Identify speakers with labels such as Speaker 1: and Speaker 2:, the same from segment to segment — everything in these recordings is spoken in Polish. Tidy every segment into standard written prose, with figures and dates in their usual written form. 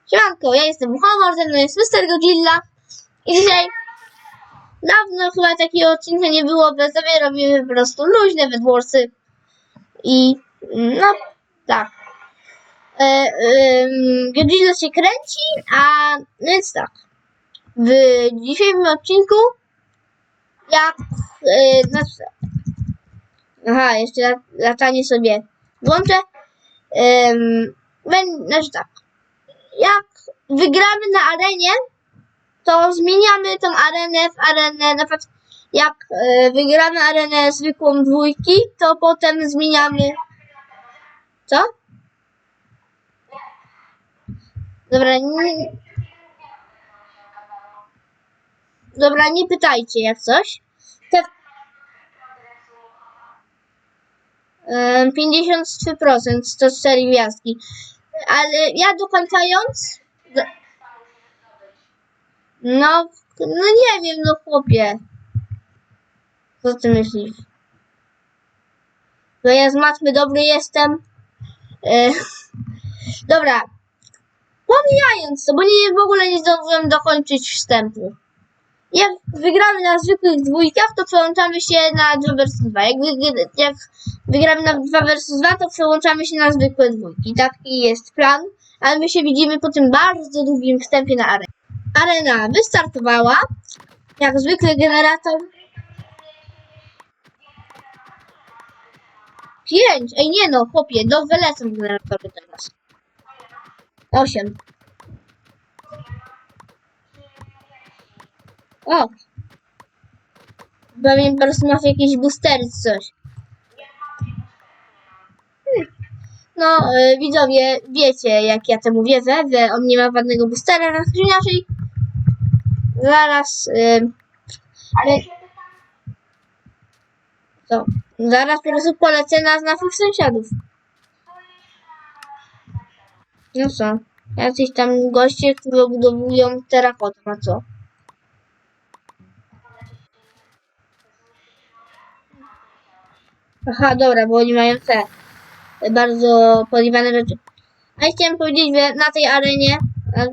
Speaker 1: Siemanko, ja jestem Humor, ze mną jest Mr. Godzilla i dzisiaj dawno chyba takiego odcinka nie było, bo sobie robimy po prostu luźne Bedwarsy i no tak. Godzilla się kręci, a więc tak. W dzisiejszym odcinku jak jeszcze latanie sobie włączę. Znaczy tak. Jak wygramy na arenie, to zmieniamy tą arenę w arenę, na przykład jak wygramy arenę zwykłą dwójki, to potem zmieniamy... Co? Dobra, nie pytajcie jak coś. 53%, 104 gwiazdki. Ale ja dokończając... No nie wiem, no chłopie. Co ty myślisz? Bo ja z matmy dobry jestem. Dobra. Pomijając to, bo w ogóle nie zdążyłem dokończyć wstępu. Jak wygramy na zwykłych dwójkach, to przełączamy się na 2 vs 2. Jak wygramy na 2 vs 2, to przełączamy się na zwykłe dwójki. Taki jest plan, ale my się widzimy po tym bardzo długim wstępie na arenę. Arena wystartowała. Jak zwykle generator. 5. Ej, nie no, chłopie, wylecą generatory teraz. 8. O! Pewnie po prostu masz jakieś boostery czy coś. No, widzowie, wiecie jak ja temu wierzę, że on nie ma żadnego boostera, raz czy inaczej. Zaraz... co? Zaraz po prostu polecę na naszych sąsiadów. No co? Jacyś tam goście, którzy budowują terakotę, a co? Aha, dobra, bo oni mają te bardzo podjebane rzeczy. A ja chciałem powiedzieć, że na tej arenie,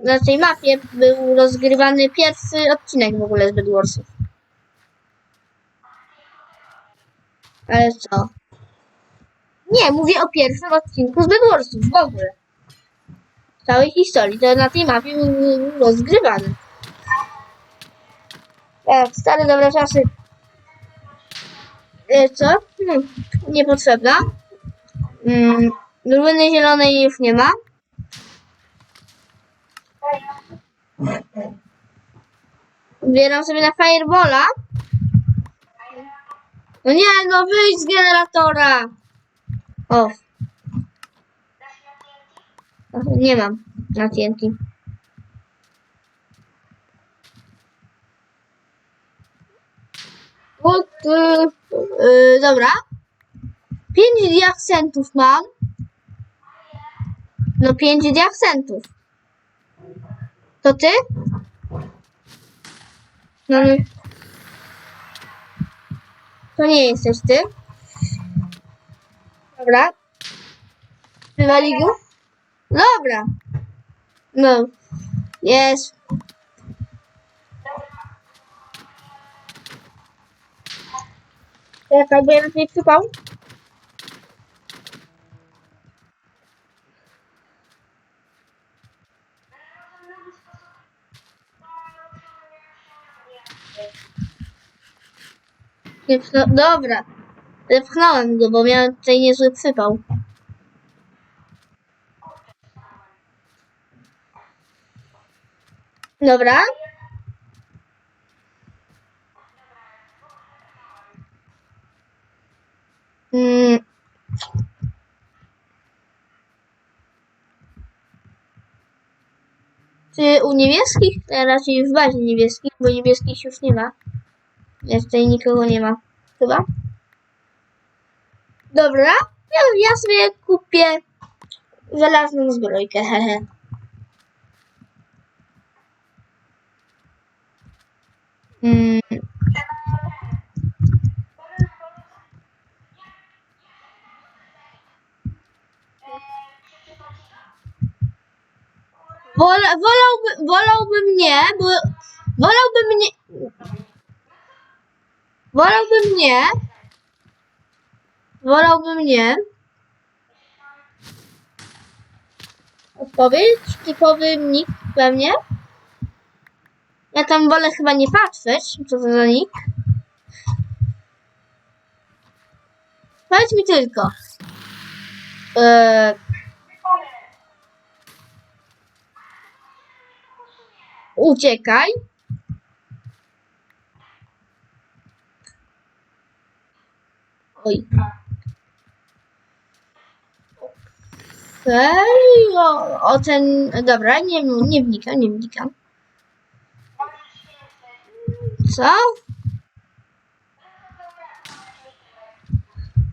Speaker 1: na tej mapie był rozgrywany pierwszy odcinek w ogóle z Bedwarsów. Ale co? Nie, mówię o pierwszym odcinku z Bedwarsów w ogóle. W całej historii. To na tej mapie był rozgrywany. Tak, stare dobre czasy. Co? No, niepotrzebna. Drużyny zielonej już nie ma. Zbieram sobie na Firebola. No nie, no wyjdź z generatora. O. Nie mam na TNT. Dobra. 5 diaksentów mam. No 5 diaksentów. To ty? No. To nie jesteś ty. Dobra. Wywali go? Dobra. No. Jest. Czekaj, bo ja na tej przypał. Dobra. Zepchnąłem go, bo miałem tutaj niezły przypał. Dobra. Czy u niebieskich? Raczej już w bazie niebieskich, bo niebieskich już nie ma. Ja tutaj nikogo nie ma. Chyba? Dobra. Ja sobie kupię żelazną zbrojkę, hehe. Wolałbym nie, bo wolałbym nie. Wolałbym nie. Odpowiedź? Typowy nick pewnie. Ja tam wolę chyba nie patrzeć, co to za nick. Powiedz mi tylko. Uciekaj. Oj. Okej, o ten... Dobra, nie wnikam. Co?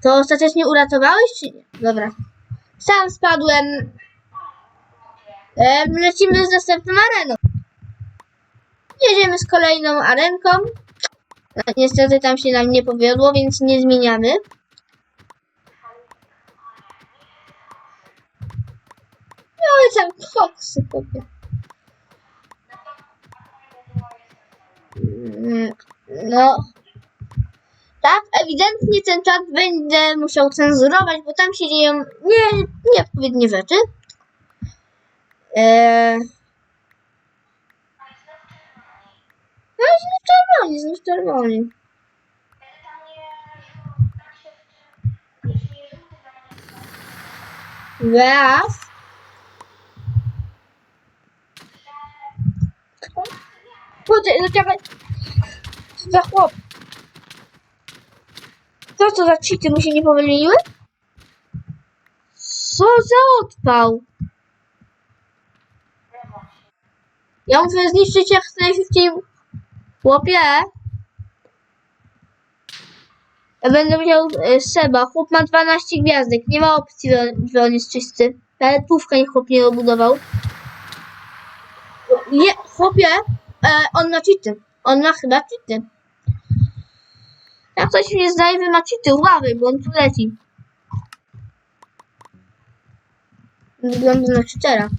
Speaker 1: To ostatecznie uratowałeś, czy nie? Dobra. Sam spadłem. Lecimy z następną areną. Jedziemy z kolejną arenką. Niestety tam się nam nie powiodło, więc nie zmieniamy. No i tam koksy kupię. No. Tak, ewidentnie ten czat będę musiał cenzurować, bo tam się dzieją nieodpowiednie rzeczy. No i znów czerwoni. Raz. Zaczekaj. Co za chłop? Co za cheaty mu się nie pomyliły? Co za odpał? Ja muszę zniszczyć jak najszybciej. Chłopie. Ja będę miał Seba. Chłop ma 12 gwiazdek. Nie ma opcji, że on jest czysty. Peletówkę niech chłop nie obudował. Nie, chłopie. On ma cheaty. On ma chyba cheaty. Jak coś mnie zdaje, że ma cheaty. Uważaj, bo on tu leci. Wygląda na cheatera.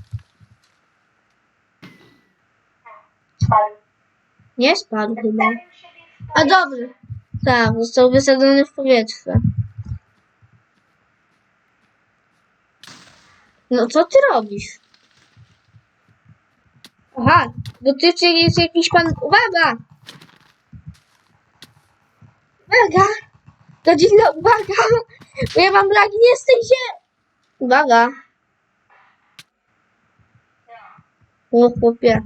Speaker 1: Nie spadł chyba. A dobrze. Tak, został wysadzony w powietrze. No co ty robisz? Aha, dotyczy jest jakiś pan... Uwaga! Uwaga! Godzina, uwaga! Bo ja mam lagi, nie stej się! Uwaga! O chłopie.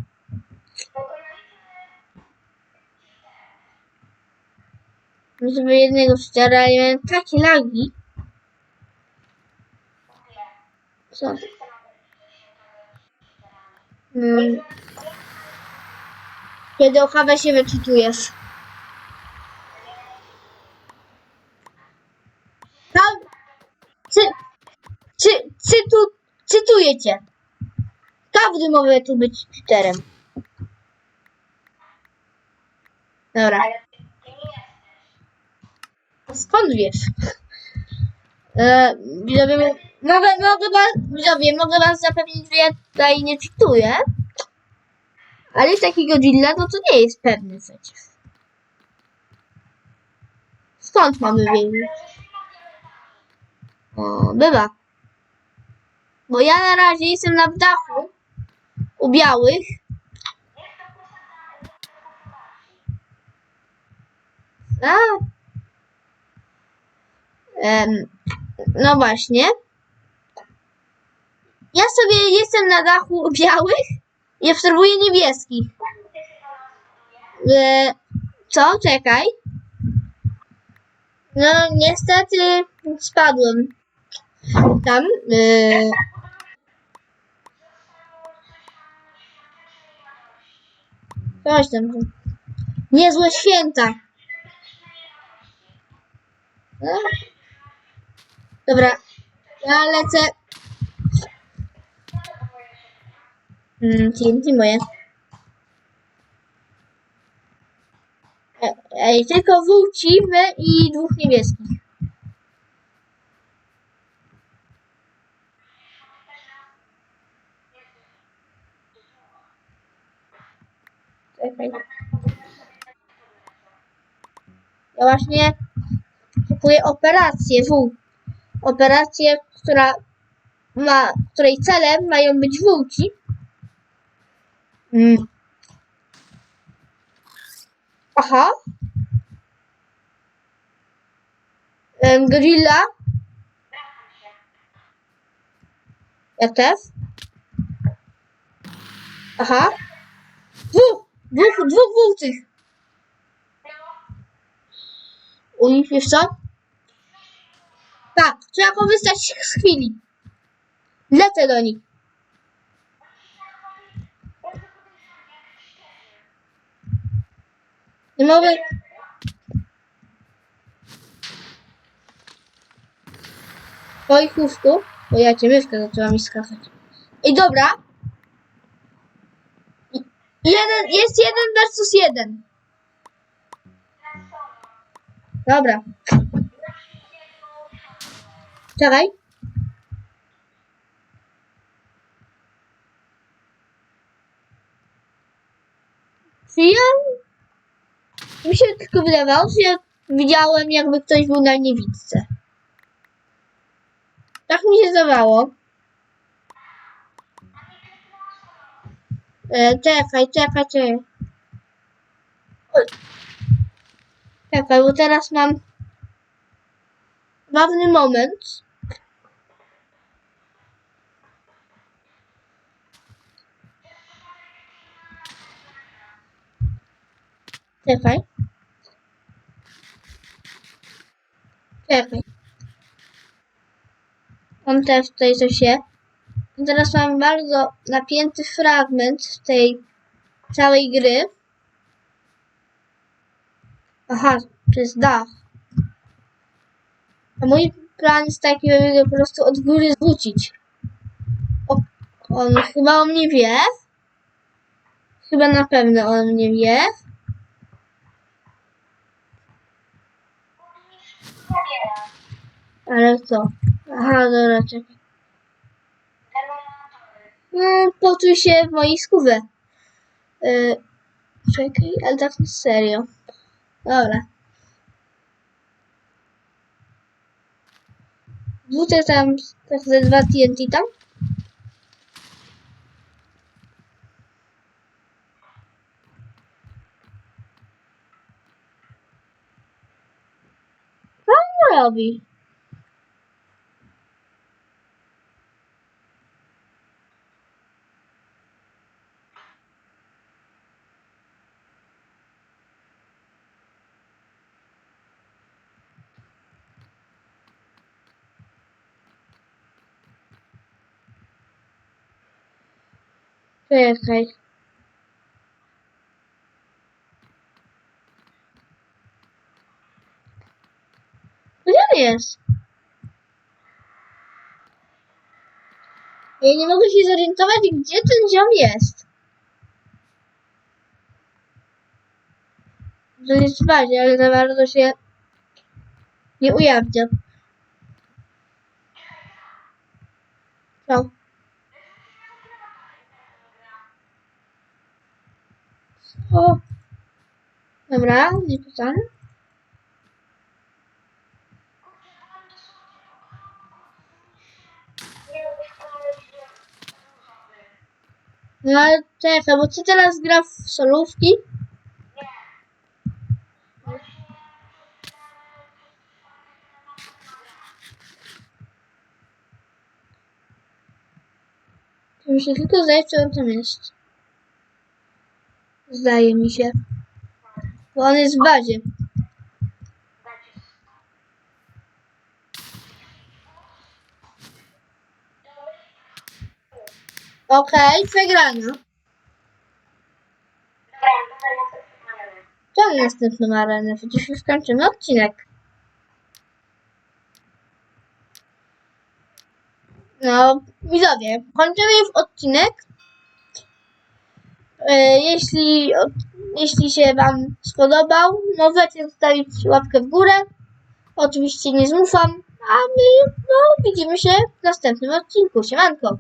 Speaker 1: Żeby jednego szczera, ale miałem takie lagi. Co? Kiedy o HB się wyczytujesz? Tam... Cytuję cię. Każdy może tu być cheaterem. Dobra. Skąd wiesz? Mogę was zapewnić, że ja tutaj nie czytuję. Ale z takiego Godzilla to nie jest pewny przecież. Skąd mamy wiedzieć? O, bywa. Bo ja na razie jestem na dachu u białych. No właśnie. Ja sobie jestem na dachu białych i obserwuję niebieskich. Co? Czekaj. No niestety spadłem. Tam. Coś tam. Niezłe święta. No. Dobra. Ja lecę. TNT moje. Ej, tylko wrócimy i dwóch niebieskich. Czekaj. Ja właśnie kupuję operację W. Operację, której celem mają być wółki. Aha. Gorilla. Ja też. Aha. Dwóch wółcych. Uj, wiesz co? Tak, trzeba korzystać z chwili. Lecę do nich. Nie mogę... Oj, chówku. Bo ja cię myszkę zaczęła mi skakać. I dobra. Jest 1 versus 1. Dobra. Czekaj. Czy mi się tylko wydawało, że widziałem, jakby ktoś był na niewidce. Tak mi się zdawało. Czekaj. Oj. Czekaj, bo teraz mam ważny moment. Czekaj. Mam też tutaj coś się. Teraz mam bardzo napięty fragment tej całej gry. Aha, to jest dach. A mój plan jest taki, żeby go po prostu od góry zrzucić. On chyba o mnie wie. Chyba na pewno on mnie wie. Ale co? Aha, dobra, czekaj. Poczuj się w mojej skórze. Czekaj, ale tak na serio. Dobra. Wrzucę tam tak ze 2 TNT tam. Co on robi? Czekaj. Gdzie on jest? Ja nie mogę się zorientować, gdzie ten ziom jest. To jest w bazie, ale za bardzo się nie ujawnia. Co? O. Dobra, nie pytam. No ale czekaj, bo ty teraz gra w solówki? To mi się tylko zdaje, czy on tam jest. Zdaje mi się. Bo on jest w bazie. Okej, przegrana. Czemu następną arenę? Przecież już skończymy odcinek. No, widzowie, kończymy już odcinek. Jeśli się wam spodobał, możecie zostawić łapkę w górę. Oczywiście nie zmuszam, a my widzimy się w następnym odcinku. Siemanko!